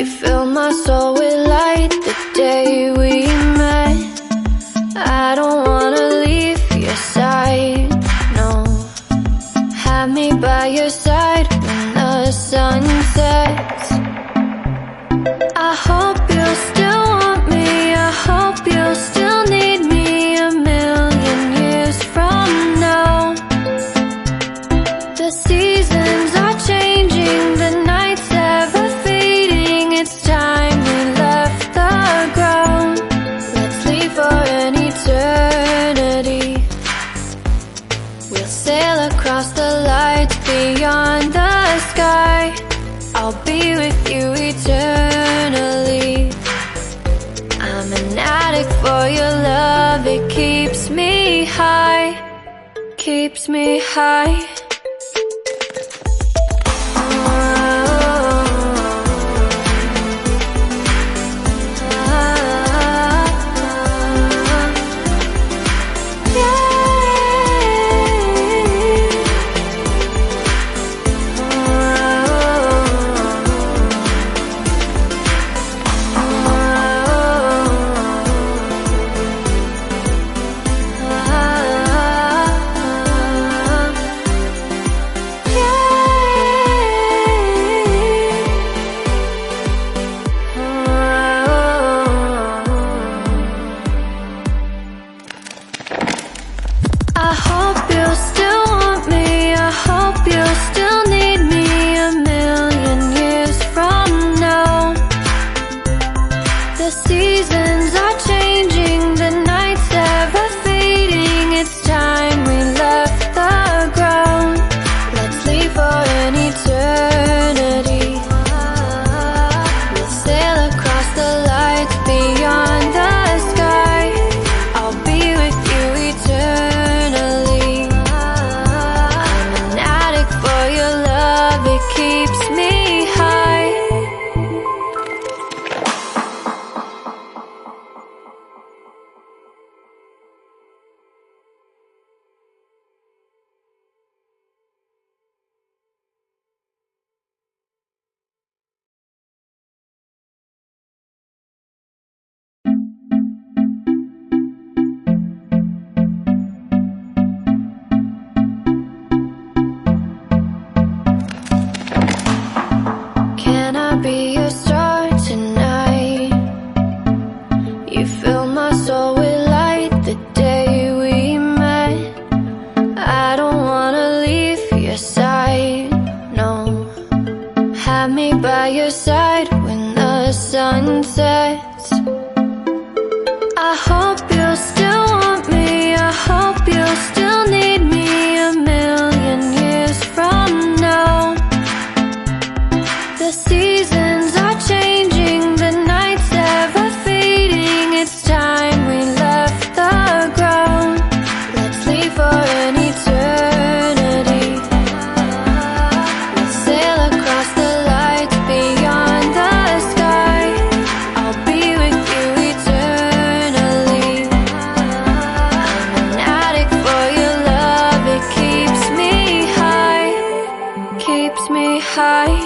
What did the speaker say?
You fill my soul with light the day we met. I don't wanna leave your side, no. Have me by your side when the sun sets. I hope you'll still want me, I hope you'll still need me a million years from now. The seasons are changing, the nights ever fading. It's time we left the ground. Let's leave for an eternity. We'll sail across the lights beyond the sky. I'll be with you eternally. I'm an addict for your love, it keeps me high, keeps me high. I hope you'll still want me, I hope you'll still need me a million years from now. The seasons are changing, the nights ever fading. It's time we left the ground. Let's leave for an eternity. We'll sail across the lights beyond the sky. I'll be with you eternally. I'm an addict for your love, it keeps me high. Can I be your star tonight? You fill my soul with light the day we met. I don't wanna leave your side, no. Have me by your side when the sun sets. I hope you'll still want me, I hope you'll still need me a million years from now. The seasons are changing, the nights ever fading. It's time we left the ground. Let's leave for an eternity. We'll sail across the lights beyond the sky. I'll be with you eternally. I'm an addict for your love, it keeps me high, keeps me high.